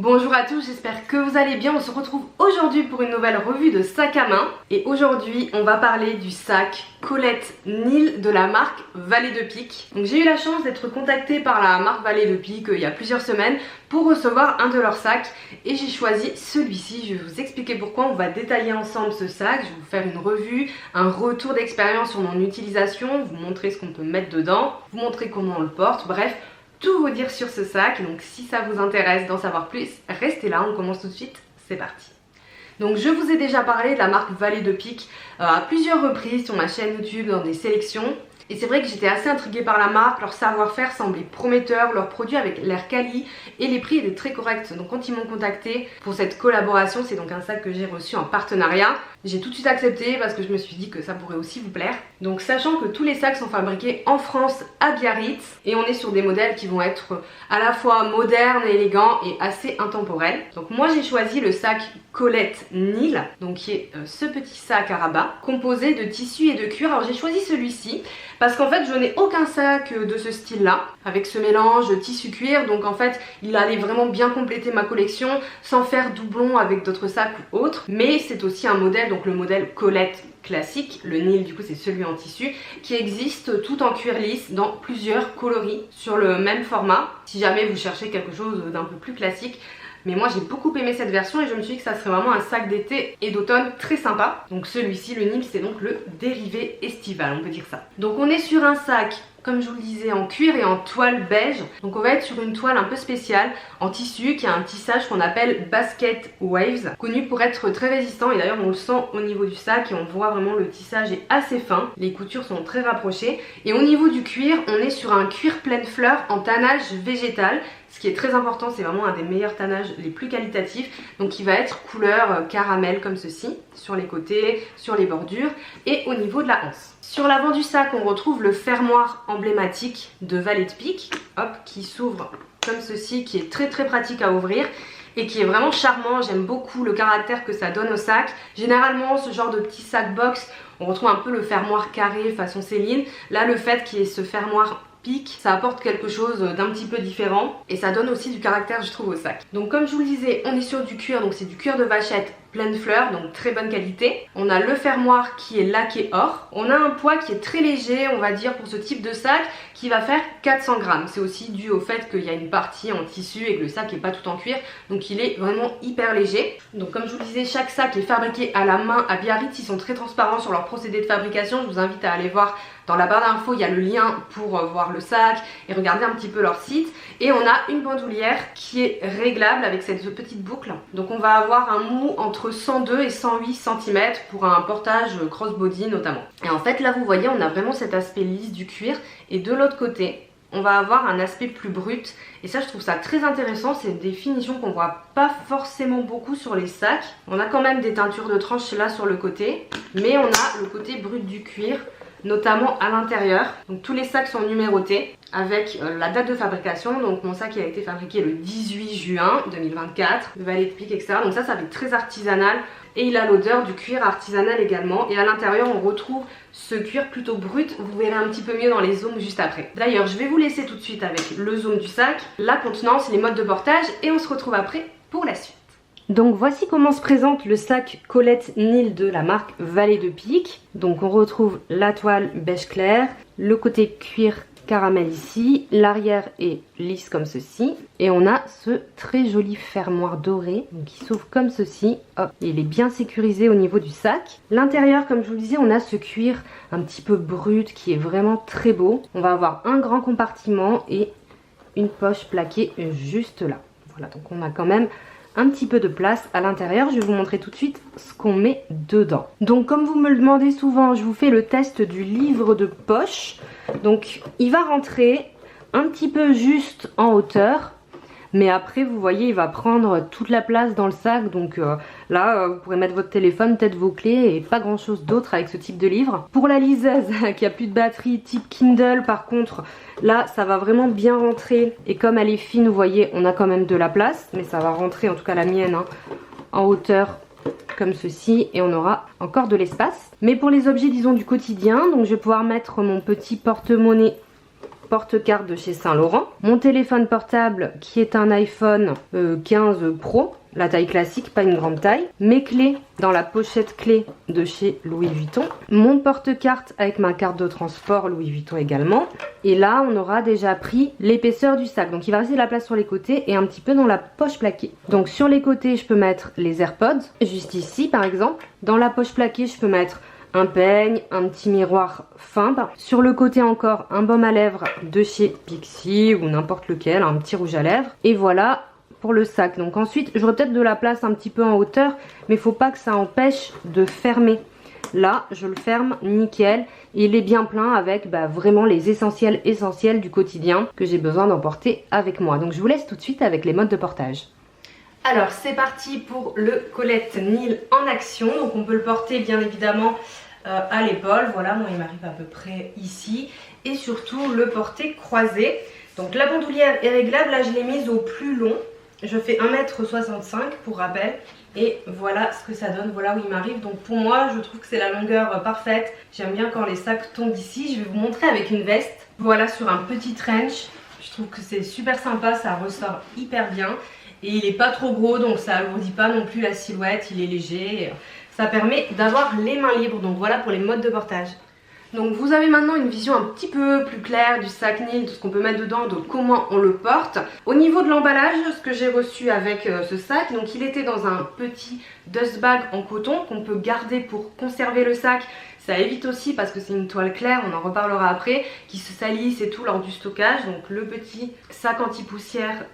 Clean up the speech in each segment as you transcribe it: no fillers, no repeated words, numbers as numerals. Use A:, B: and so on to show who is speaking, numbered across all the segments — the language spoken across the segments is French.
A: Bonjour à tous, j'espère que vous allez bien. On se retrouve aujourd'hui pour une nouvelle revue de sac à main. Et aujourd'hui, on va parler du sac Colette Neal de la marque Vallée de Pique. Donc j'ai eu la chance d'être contactée par la marque Vallée de Pique il y a plusieurs semaines pour recevoir un de leurs sacs. Et j'ai choisi celui-ci, je vais vous expliquer pourquoi. On va détailler ensemble ce sac, je vais vous faire une revue, un retour d'expérience sur mon utilisation, vous montrer ce qu'on peut mettre dedans, vous montrer comment on le porte, bref. Tout vous dire sur ce sac, donc si ça vous intéresse d'en savoir plus, restez là, on commence tout de suite, c'est parti. Donc je vous ai déjà parlé de la marque Vallée de Pique à plusieurs reprises sur ma chaîne YouTube dans des sélections. Et c'est vrai que j'étais assez intriguée par la marque, leur savoir-faire semblait prometteur, leurs produits avec l'air quali et les prix étaient très corrects. Donc quand ils m'ont contacté pour cette collaboration, c'est donc un sac que j'ai reçu en partenariat. J'ai tout de suite accepté parce que je me suis dit que ça pourrait aussi vous plaire. Donc sachant que tous les sacs sont fabriqués en France à Biarritz et on est sur des modèles qui vont être à la fois modernes, élégants et assez intemporels. Donc moi j'ai choisi le sac Colette Neal, donc qui est ce petit sac à rabat composé de tissu et de cuir. Alors j'ai choisi celui-ci parce qu'en fait je n'ai aucun sac de ce style là avec ce mélange tissu cuir, donc en fait il allait vraiment bien compléter ma collection sans faire doublon avec d'autres sacs ou autres. Mais c'est aussi un modèle, donc le modèle Colette classique, le Neal du coup c'est celui en tissu, qui existe tout en cuir lisse dans plusieurs coloris sur le même format si jamais vous cherchez quelque chose d'un peu plus classique. Mais moi j'ai beaucoup aimé cette version et je me suis dit que ça serait vraiment un sac d'été et d'automne très sympa. Donc celui-ci, le Neal, c'est donc le dérivé estival, on peut dire ça. Donc on est sur un sac, comme je vous le disais, en cuir et en toile beige. Donc on va être sur une toile un peu spéciale en tissu qui a un tissage qu'on appelle basket waves, connu pour être très résistant, et d'ailleurs on le sent au niveau du sac et on voit vraiment le tissage est assez fin, les coutures sont très rapprochées. Et au niveau du cuir, on est sur un cuir pleine fleur en tannage végétal. Ce qui est très important, c'est vraiment un des meilleurs tannages les plus qualitatifs. Donc il va être couleur caramel comme ceci, sur les côtés, sur les bordures et au niveau de la anse. Sur l'avant du sac, on retrouve le fermoir emblématique de Vallée de Pique, hop, qui s'ouvre comme ceci, qui est très pratique à ouvrir et qui est vraiment charmant. J'aime beaucoup le caractère que ça donne au sac. Généralement, ce genre de petit sac box, on retrouve un peu le fermoir carré façon Céline. Là, le fait qu'il y ait ce fermoir pique, ça apporte quelque chose d'un petit peu différent et ça donne aussi du caractère, je trouve, au sac. Donc comme je vous le disais, on est sur du cuir, donc c'est du cuir de vachette pleine fleur, donc très bonne qualité. On a le fermoir qui est laqué or. On a un poids qui est très léger, on va dire, pour ce type de sac, qui va faire 400 grammes. C'est aussi dû au fait qu'il y a une partie en tissu et que le sac n'est pas tout en cuir, donc il est vraiment hyper léger. Donc comme je vous le disais, chaque sac est fabriqué à la main à Biarritz. Ils sont très transparents sur leur procédé de fabrication. Je vous invite à aller voir dans la barre d'infos, il y a le lien pour voir le sac et regarder un petit peu leur site. Et on a une bandoulière qui est réglable avec cette petite boucle. Donc on va avoir un mou entre 102 et 108 cm pour un portage crossbody notamment. Et en fait là vous voyez, on a vraiment cet aspect lisse du cuir et de l'autre côté on va avoir un aspect plus brut et ça je trouve ça très intéressant. C'est des finitions qu'on voit pas forcément beaucoup sur les sacs. On a quand même des teintures de tranches là sur le côté, mais on a le côté brut du cuir notamment à l'intérieur. Donc tous les sacs sont numérotés avec la date de fabrication. Donc mon sac il a été fabriqué le 18 juin 2024 de Vallée de Pique, etc. Donc ça fait très artisanal et il a l'odeur du cuir artisanal également. Et à l'intérieur on retrouve ce cuir plutôt brut, vous verrez un petit peu mieux dans les zooms juste après. D'ailleurs je vais vous laisser tout de suite avec le zoom du sac, la contenance, les modes de portage et on se retrouve après pour la suite. Donc voici comment se présente le sac Colette Neal de la marque Vallée de Pique. Donc on retrouve la toile beige clair, le côté cuir caramel ici, l'arrière est lisse comme ceci et on a ce très joli fermoir doré donc qui s'ouvre comme ceci. Hop, il est bien sécurisé au niveau du sac. L'intérieur, comme je vous le disais, on a ce cuir un petit peu brut qui est vraiment très beau. On va avoir un grand compartiment et une poche plaquée juste là. Voilà, donc on a quand même un petit peu de place à l'intérieur. Je vais vous montrer tout de suite ce qu'on met dedans. Donc comme vous me le demandez souvent, je vous fais le test du livre de poche. Donc il va rentrer un petit peu juste en hauteur, mais après vous voyez il va prendre toute la place dans le sac. Donc là vous pourrez mettre votre téléphone, peut-être vos clés et pas grand chose d'autre avec ce type de livre. Pour la liseuse qui a plus de batterie type Kindle, par contre là ça va vraiment bien rentrer et comme elle est fine vous voyez on a quand même de la place, mais ça va rentrer, en tout cas la mienne hein, en hauteur comme ceci et on aura encore de l'espace. Mais pour les objets disons du quotidien, donc je vais pouvoir mettre mon petit porte-monnaie porte-carte de chez Saint Laurent, mon téléphone portable qui est un iPhone 15 Pro, la taille classique, pas une grande taille, mes clés dans la pochette clé de chez Louis Vuitton, mon porte-carte avec ma carte de transport Louis Vuitton également, et là on aura déjà pris l'épaisseur du sac, donc il va rester de la place sur les côtés et un petit peu dans la poche plaquée. Donc sur les côtés je peux mettre les AirPods, juste ici par exemple, dans la poche plaquée je peux mettre un peigne, un petit miroir fin. Sur le côté encore, un baume à lèvres de chez Pixi ou n'importe lequel, un petit rouge à lèvres. Et voilà pour le sac. Donc ensuite, j'aurai peut-être de la place un petit peu en hauteur, mais il ne faut pas que ça empêche de fermer. Là, je le ferme nickel. Et il est bien plein avec vraiment les essentiels du quotidien que j'ai besoin d'emporter avec moi. Donc je vous laisse tout de suite avec les modes de portage. Alors c'est parti pour le Colette Nil en action. Donc on peut le porter bien évidemment à l'épaule, voilà, moi il m'arrive à peu près ici, et surtout le porter croisé. Donc la bandoulière est réglable, là je l'ai mise au plus long, je fais 1,65 m pour rappel, et voilà ce que ça donne, voilà où il m'arrive. Donc pour moi je trouve que c'est la longueur parfaite, j'aime bien quand les sacs tombent ici. Je vais vous montrer avec une veste, voilà, sur un petit trench, je trouve que c'est super sympa, ça ressort hyper bien, et il n'est pas trop gros donc ça alourdit pas non plus la silhouette, il est léger. Ça permet d'avoir les mains libres, donc voilà pour les modes de portage. Donc vous avez maintenant une vision un petit peu plus claire du sac Nil, de ce qu'on peut mettre dedans, de comment on le porte. Au niveau de l'emballage, ce que j'ai reçu avec ce sac, donc il était dans un petit dust bag en coton qu'on peut garder pour conserver le sac. Ça évite aussi, parce que c'est une toile claire, on en reparlera après, qui se salisse et tout lors du stockage. Donc le petit sac anti-poussière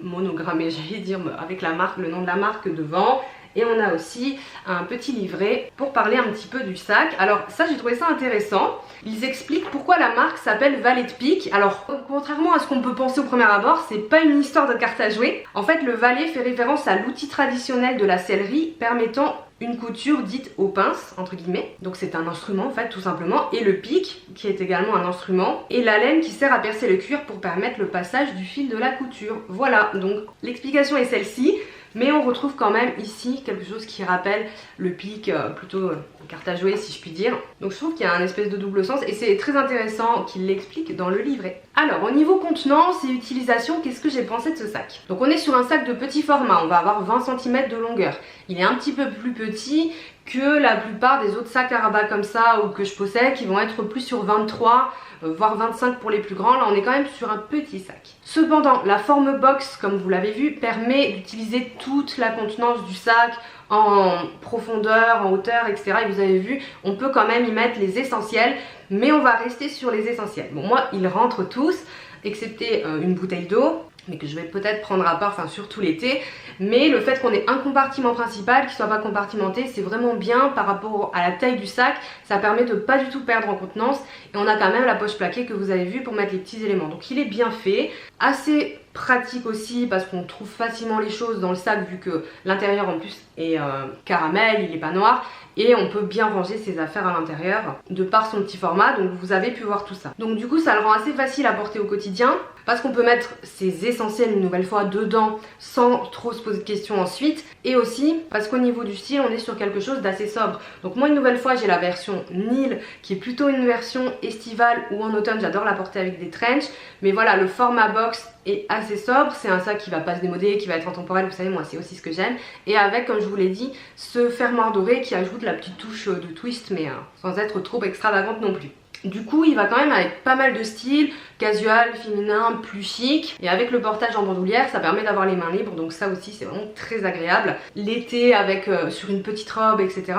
A: monogrammé, j'allais dire, avec la marque, le nom de la marque devant. Et on a aussi un petit livret pour parler un petit peu du sac. Alors ça, j'ai trouvé ça intéressant. Ils expliquent pourquoi la marque s'appelle Valet de pique. Alors contrairement à ce qu'on peut penser au premier abord, c'est pas une histoire de carte à jouer. En fait, le valet fait référence à l'outil traditionnel de la sellerie permettant une couture dite aux pinces, entre guillemets. Donc c'est un instrument en fait, tout simplement. Et le pic, qui est également un instrument. Et la laine qui sert à percer le cuir pour permettre le passage du fil de la couture. Voilà, donc l'explication est celle-ci. Mais on retrouve quand même ici quelque chose qui rappelle le pic, plutôt carte à jouer si je puis dire. Donc je trouve qu'il y a un espèce de double sens et c'est très intéressant qu'il l'explique dans le livret. Alors au niveau contenance et utilisation, qu'est-ce que j'ai pensé de ce sac? Donc on est sur un sac de petit format, on va avoir 20 cm de longueur. Il est un petit peu plus petit que la plupart des autres sacs à rabat comme ça ou que je possède, qui vont être plus sur 23 voire 25 pour les plus grands. Là on est quand même sur un petit sac. Cependant la forme box, comme vous l'avez vu, permet d'utiliser toute la contenance du sac en profondeur, en hauteur, etc. Et vous avez vu, on peut quand même y mettre les essentiels, mais on va rester sur les essentiels. Bon, moi ils rentrent tous, excepté une bouteille d'eau, mais que je vais peut-être prendre à part, enfin surtout l'été. Mais le fait qu'on ait un compartiment principal qui soit pas compartimenté, c'est vraiment bien par rapport à la taille du sac. Ça permet de pas du tout perdre en contenance. Et on a quand même la poche plaquée que vous avez vu pour mettre les petits éléments. Donc il est bien fait, assez pratique aussi parce qu'on trouve facilement les choses dans le sac vu que l'intérieur en plus est caramel, il est pas noir. Et on peut bien ranger ses affaires à l'intérieur de par son petit format, donc vous avez pu voir tout ça. Donc du coup ça le rend assez facile à porter au quotidien parce qu'on peut mettre ses essentiels une nouvelle fois dedans sans trop se poser de questions ensuite. Et aussi parce qu'au niveau du style on est sur quelque chose d'assez sobre. Donc moi une nouvelle fois j'ai la version Nil qui est plutôt une version estivale ou en automne, j'adore la porter avec des trenchs. Mais voilà, le format box est assez sobre, c'est un sac qui va pas se démoder, qui va être intemporel, vous savez moi c'est aussi ce que j'aime. Et avec, comme je vous l'ai dit, ce fermoir doré qui ajoute la petite touche de twist mais sans être trop extravagante non plus. Du coup il va quand même avec pas mal de styles, casual, féminin, plus chic. Et avec le portage en bandoulière ça permet d'avoir les mains libres, donc ça aussi c'est vraiment très agréable. L'été avec sur une petite robe etc,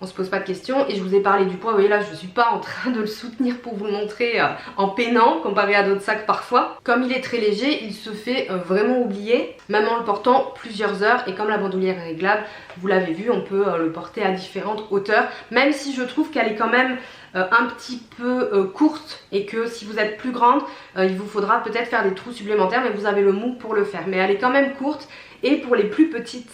A: on se pose pas de questions. Et je vous ai parlé du poids, vous voyez là je suis pas en train de le soutenir pour vous le montrer en peinant comparé à d'autres sacs parfois. Comme il est très léger, il se fait vraiment oublier, même en le portant plusieurs heures. Et comme la bandoulière est réglable, vous l'avez vu, on peut le porter à différentes hauteurs. Même si je trouve qu'elle est quand même un petit peu courte et que si vous êtes plus grande il vous faudra peut-être faire des trous supplémentaires, mais vous avez le mou pour le faire. Mais elle est quand même courte et pour les plus petites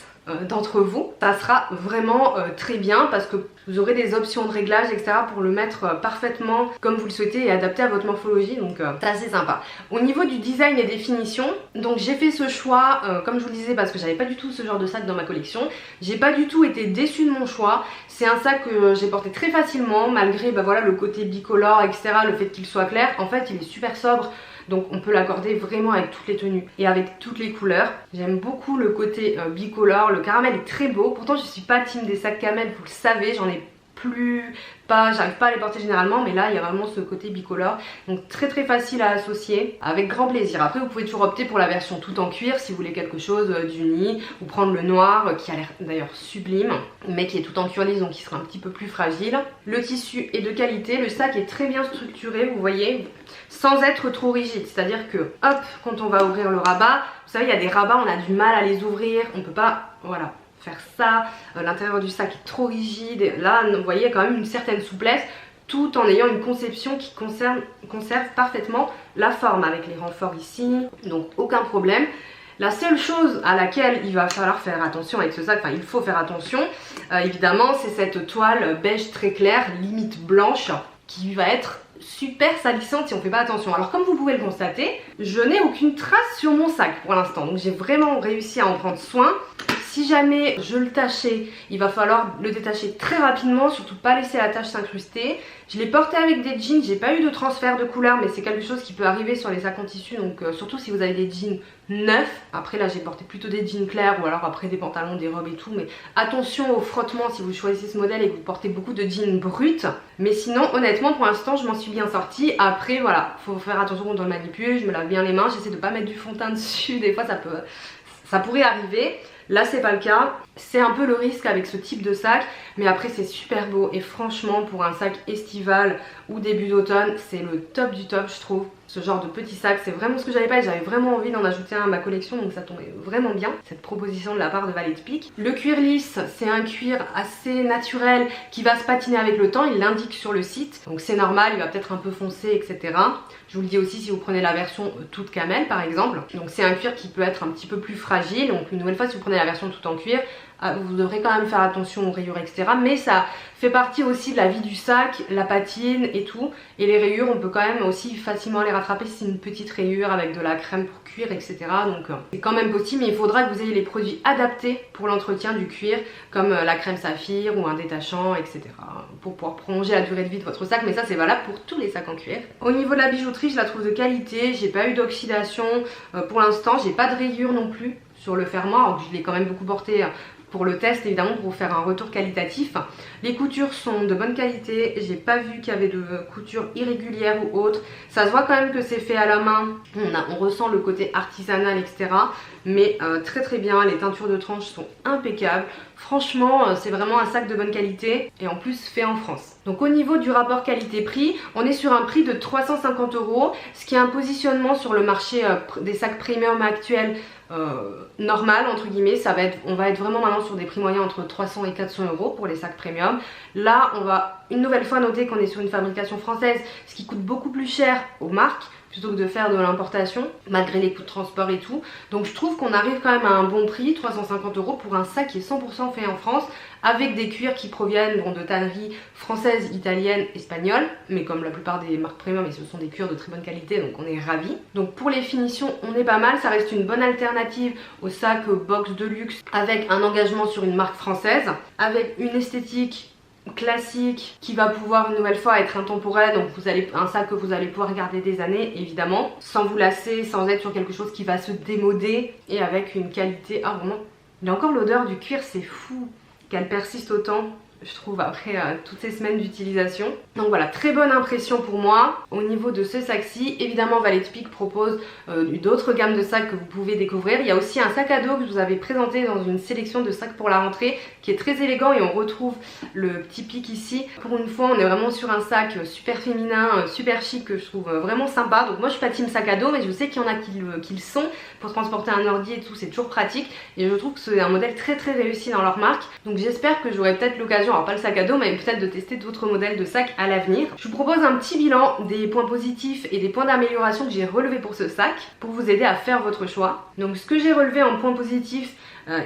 A: d'entre vous, ça sera vraiment très bien parce que vous aurez des options de réglage etc pour le mettre parfaitement comme vous le souhaitez et adapté à votre morphologie, donc c'est assez sympa. Au niveau du design et des finitions, donc j'ai fait ce choix comme je vous le disais parce que j'avais pas du tout ce genre de sac dans ma collection. J'ai pas du tout été déçue de mon choix. C'est un sac que j'ai porté très facilement malgré voilà, le côté bicolore etc, le fait qu'il soit clair. En fait il est super sobre. Donc on peut l'accorder vraiment avec toutes les tenues et avec toutes les couleurs. J'aime beaucoup le côté bicolore, le caramel est très beau. Pourtant je suis pas team des sacs camel, vous le savez, j'en ai j'arrive pas à les porter généralement, mais là il y a vraiment ce côté bicolore, donc très facile à associer, avec grand plaisir. Après vous pouvez toujours opter pour la version tout en cuir si vous voulez quelque chose d'uni, ou prendre le noir qui a l'air d'ailleurs sublime mais qui est tout en cuir lisse donc qui sera un petit peu plus fragile. Le tissu est de qualité, le sac est très bien structuré, vous voyez, sans être trop rigide, c'est à dire que hop, quand on va ouvrir le rabat, vous savez il y a des rabats on a du mal à les ouvrir, on peut pas, voilà, faire ça, l'intérieur du sac est trop rigide, là vous voyez il y a quand même une certaine souplesse tout en ayant une conception qui conserve parfaitement la forme avec les renforts ici, donc aucun problème. La seule chose à laquelle il va falloir faire attention avec ce sac, enfin il faut faire attention évidemment, c'est cette toile beige très claire, limite blanche, qui va être super salissante si on fait pas attention. Alors comme vous pouvez le constater, je n'ai aucune trace sur mon sac pour l'instant, donc j'ai vraiment réussi à en prendre soin. Si jamais je le tachais, il va falloir le détacher très rapidement, surtout pas laisser la tache s'incruster. Je l'ai porté avec des jeans, j'ai pas eu de transfert de couleur, mais c'est quelque chose qui peut arriver sur les sacs en tissu, donc surtout si vous avez des jeans neufs. Après là j'ai porté plutôt des jeans clairs ou alors après des pantalons, des robes et tout, mais attention au frottement si vous choisissez ce modèle et que vous portez beaucoup de jeans bruts. Mais sinon honnêtement pour l'instant je m'en suis bien sortie. Après voilà, faut faire attention quand on le manipule, je me lave bien les mains, j'essaie de pas mettre du fond de teint dessus, des fois ça pourrait arriver. Là c'est pas le cas, c'est un peu le risque avec ce type de sac, mais après c'est super beau et franchement pour un sac estival ou début d'automne c'est le top du top je trouve. Ce genre de petit sac c'est vraiment ce que j'avais pas et j'avais vraiment envie d'en ajouter un à ma collection, donc ça tombait vraiment bien cette proposition de la part de Valet de Pique. Le cuir lisse c'est un cuir assez naturel qui va se patiner avec le temps, il l'indique sur le site, donc c'est normal, il va peut-être un peu foncer etc. Je vous le dis aussi si vous prenez la version toute camel par exemple, donc c'est un cuir qui peut être un petit peu plus fragile, donc une nouvelle fois si vous prenez la version tout en cuir, vous devrez quand même faire attention aux rayures etc, mais ça fait partie aussi de la vie du sac, la patine et tout, et les rayures on peut quand même aussi facilement les rattraper si c'est une petite rayure avec de la crème pour cuir etc, donc c'est quand même possible, mais il faudra que vous ayez les produits adaptés pour l'entretien du cuir comme la crème saphir ou un détachant etc, pour pouvoir prolonger la durée de vie de votre sac, mais ça c'est valable pour tous les sacs en cuir. Au niveau de la bijouterie je la trouve de qualité, j'ai pas eu d'oxydation pour l'instant, j'ai pas de rayures non plus sur le fermoir, alors je l'ai quand même beaucoup porté pour le test évidemment pour vous faire un retour qualitatif. Les coutures sont de bonne qualité, j'ai pas vu qu'il y avait de coutures irrégulières ou autres. Ça se voit quand même que c'est fait à la main, on ressent le côté artisanal etc. Mais très bien, les teintures de tranche sont impeccables. Franchement c'est vraiment un sac de bonne qualité et en plus fait en France. Donc au niveau du rapport qualité-prix, on est sur un prix de 350 €, ce qui est un positionnement sur le marché des sacs premium actuels normal entre guillemets. On va être vraiment maintenant sur des prix moyens entre 300 et 400 € pour les sacs premium. Là on va une nouvelle fois noter qu'on est sur une fabrication française, ce qui coûte beaucoup plus cher aux marques plutôt que de faire de l'importation malgré les coûts de transport et tout. Donc je trouve qu'on arrive quand même à un bon prix, 350 € pour un sac qui est 100% fait en France, avec des cuirs qui proviennent de tanneries françaises, italiennes, espagnoles, mais comme la plupart des marques premium, et ce sont des cuirs de très bonne qualité, donc on est ravis. Donc pour les finitions on est pas mal, ça reste une bonne alternative au sac box de luxe avec un engagement sur une marque française, avec une esthétique classique qui va pouvoir une nouvelle fois être intemporel, donc un sac que vous allez pouvoir garder des années évidemment, sans vous lasser, sans être sur quelque chose qui va se démoder, et avec une qualité, ah vraiment, il y a encore l'odeur du cuir, c'est fou qu'elle persiste autant je trouve après toutes ces semaines d'utilisation. Donc voilà, très bonne impression pour moi au niveau de ce sac-ci. Évidemment Valet de Pique propose d'autres gammes de sacs que vous pouvez découvrir. Il y a aussi un sac à dos que je vous avais présenté dans une sélection de sacs pour la rentrée qui est très élégant, et on retrouve le petit pic ici. Pour une fois on est vraiment sur un sac super féminin, super chic, que je trouve vraiment sympa. Donc moi je suis pas team sac à dos, mais je sais qu'il y en a qui le sont pour transporter un ordi et tout, c'est toujours pratique, et je trouve que c'est un modèle très réussi dans leur marque. Donc j'espère que j'aurai peut-être l'occasion l'occasion, alors pas le sac à dos, mais peut-être de tester d'autres modèles de sacs à l'avenir. Je vous propose un petit bilan des points positifs et des points d'amélioration que j'ai relevés pour ce sac, pour vous aider à faire votre choix. Donc ce que j'ai relevé en point positif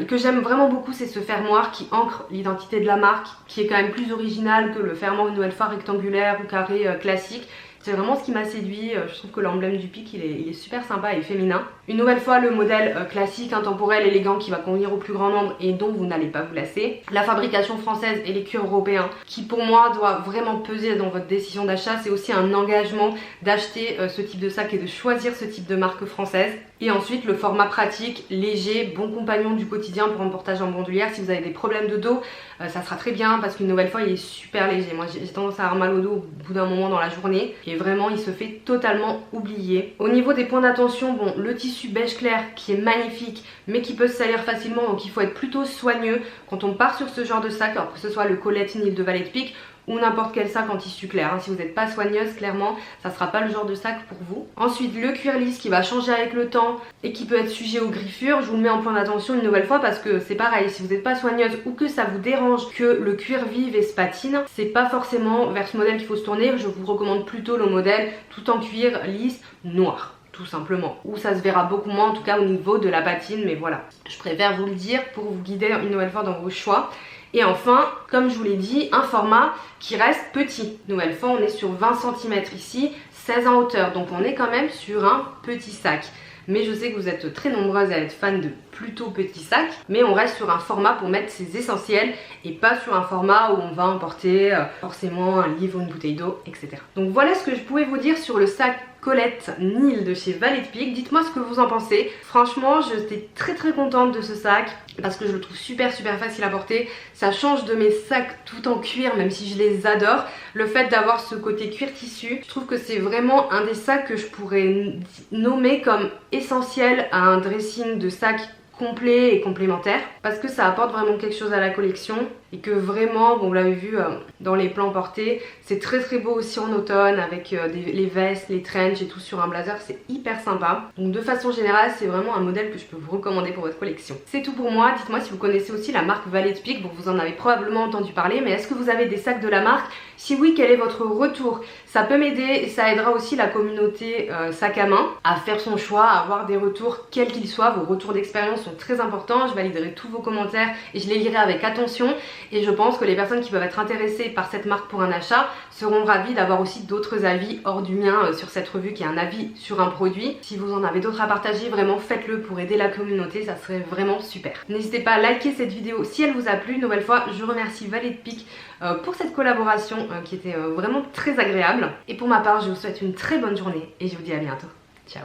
A: et que j'aime vraiment beaucoup, c'est ce fermoir qui ancre l'identité de la marque, qui est quand même plus original que le fermoir une nouvelle fois rectangulaire ou carré classique. C'est vraiment ce qui m'a séduit. Je trouve que l'emblème du pic il est super sympa et féminin. Une nouvelle fois le modèle classique, intemporel, élégant qui va convenir au plus grand nombre et dont vous n'allez pas vous lasser. La fabrication française et les cuirs européens qui pour moi doivent vraiment peser dans votre décision d'achat. C'est aussi un engagement d'acheter ce type de sac et de choisir ce type de marque française. Et ensuite le format pratique, léger, bon compagnon du quotidien pour un portage en bandoulière. Si vous avez des problèmes de dos, ça sera très bien parce qu'une nouvelle fois il est super léger. Moi j'ai tendance à avoir mal au dos au bout d'un moment dans la journée et vraiment il se fait totalement oublier. Au niveau des points d'attention, bon, le tissu beige clair qui est magnifique mais qui peut se salir facilement, donc il faut être plutôt soigneux quand on part sur ce genre de sac, alors que ce soit le Colette Nil de Valet de Pique ou n'importe quel sac en tissu clair. Si vous n'êtes pas soigneuse, clairement ça sera pas le genre de sac pour vous. Ensuite le cuir lisse qui va changer avec le temps et qui peut être sujet aux griffures. Je vous le mets en point d'attention une nouvelle fois parce que c'est pareil, si vous n'êtes pas soigneuse ou que ça vous dérange que le cuir vive et se patine, c'est pas forcément vers ce modèle qu'il faut se tourner. Je vous recommande plutôt le modèle tout en cuir lisse noir, tout simplement, où ça se verra beaucoup moins, en tout cas au niveau de la patine, mais voilà, je préfère vous le dire pour vous guider une nouvelle fois dans vos choix. Et enfin, comme je vous l'ai dit, un format qui reste petit. Nouvelle fois, on est sur 20 cm ici, 16 en hauteur, donc on est quand même sur un petit sac. Mais je sais que vous êtes très nombreuses à être fans de plutôt petits sacs, mais on reste sur un format pour mettre ses essentiels et pas sur un format où on va emporter forcément un livre, une bouteille d'eau, etc. Donc voilà ce que je pouvais vous dire sur le sac Colette Nil de chez Valet de Pique. Dites-moi ce que vous en pensez. Franchement, j'étais très contente de ce sac parce que je le trouve super facile à porter. Ça change de mes sacs tout en cuir, même si je les adore. Le fait d'avoir ce côté cuir tissu, je trouve que c'est vraiment un des sacs que je pourrais nommer comme essentiel à un dressing de sac complet et complémentaire, parce que ça apporte vraiment quelque chose à la collection et que vraiment, bon, vous l'avez vu dans les plans portés, c'est très beau aussi en automne avec les vestes, les trench et tout sur un blazer, c'est hyper sympa. Donc de façon générale, c'est vraiment un modèle que je peux vous recommander pour votre collection. C'est tout pour moi. Dites-moi si vous connaissez aussi la marque Valet de Pique. Bon, vous en avez probablement entendu parler, mais est-ce que vous avez des sacs de la marque? Si oui, quel est votre retour? Ça peut m'aider et ça aidera aussi la communauté sac à main à faire son choix, à avoir des retours quels qu'ils soient. Vos retours d'expérience sont très importants. Je validerai tous vos commentaires et je les lirai avec attention. Et je pense que les personnes qui peuvent être intéressées par cette marque pour un achat seront ravies d'avoir aussi d'autres avis hors du mien sur cette revue qui est un avis sur un produit. Si vous en avez d'autres à partager, vraiment faites-le pour aider la communauté, ça serait vraiment super. N'hésitez pas à liker cette vidéo si elle vous a plu. Une nouvelle fois, je remercie Valet de Pique pour cette collaboration qui était vraiment très agréable. Et pour ma part, je vous souhaite une très bonne journée et je vous dis à bientôt. Ciao.